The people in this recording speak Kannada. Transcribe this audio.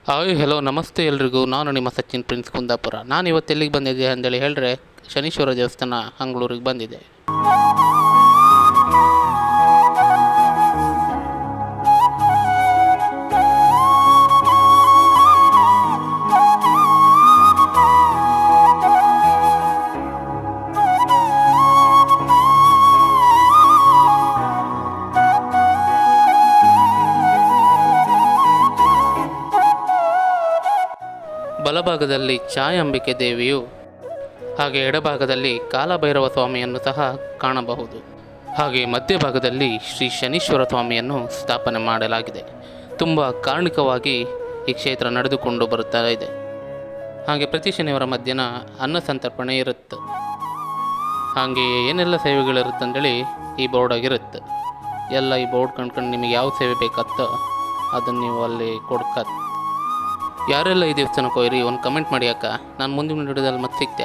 ಹಾಯ್ ಹೆಲೋ ನಮಸ್ತೆ ಎಲ್ರಿಗೂ. ನಾನು ನಿಮ್ಮ ಸಚಿನ್ ಪ್ರಿನ್ಸ್ ಕುಂದಾಪುರ. ನಾನು ಇವತ್ತು ಎಲ್ಲಿಗೆ ಬಂದಿದ್ದೆ ಅಂತೇಳಿ ಹೇಳಿದ್ರೆ ಶನೀಶ್ವರ ದೇವಸ್ಥಾನ ಹಂಗಳೂರಿಗೆ ಬಂದಿದೆ. ಬಲಭಾಗದಲ್ಲಿ ಛಾಯಾಂಬಿಕೆ ದೇವಿಯು ಹಾಗೆ ಎಡಭಾಗದಲ್ಲಿ ಕಾಲಭೈರವ ಸ್ವಾಮಿಯನ್ನು ಸಹ ಕಾಣಬಹುದು. ಹಾಗೆ ಮಧ್ಯಭಾಗದಲ್ಲಿ ಶ್ರೀ ಶನೀಶ್ವರ ಸ್ವಾಮಿಯನ್ನು ಸ್ಥಾಪನೆ ಮಾಡಲಾಗಿದೆ. ತುಂಬ ಕಾರ್ಣಿಕವಾಗಿ ಈ ಕ್ಷೇತ್ರ ನಡೆದುಕೊಂಡು ಬರುತ್ತಾ ಇದೆ. ಹಾಗೆ ಪ್ರತಿ ಶನಿವಾರ ಮಧ್ಯಾಹ್ನ ಅನ್ನ ಸಂತರ್ಪಣೆ ಇರುತ್ತೆ. ಹಾಗೆ ಏನೆಲ್ಲ ಸೇವೆಗಳಿರುತ್ತೆ ಅಂತೇಳಿ ಈ ಬೋರ್ಡಾಗಿರುತ್ತೆ. ಎಲ್ಲ ಈ ಬೋರ್ಡ್ ಕಂಡ್ಕೊಂಡು ನಿಮಗೆ ಯಾವ ಸೇವೆ ಬೇಕತ್ತೋ ಅದನ್ನು ನೀವು ಅಲ್ಲಿ ಕೊಡ್ಕ. ಯಾರೆಲ್ಲ ಈ ದೇವಸ್ಥಾನಕ್ಕೆ ಹೋಯ್ರಿ ಒಂದು ಕಮೆಂಟ್ ಮಾಡಿ ಅಕ್ಕ. ನಾನು ಮುಂದಿನ ವಿಡಿಯೋದಲ್ಲಿ ಮತ್ತೆ ಸಿಗ್ತೆ.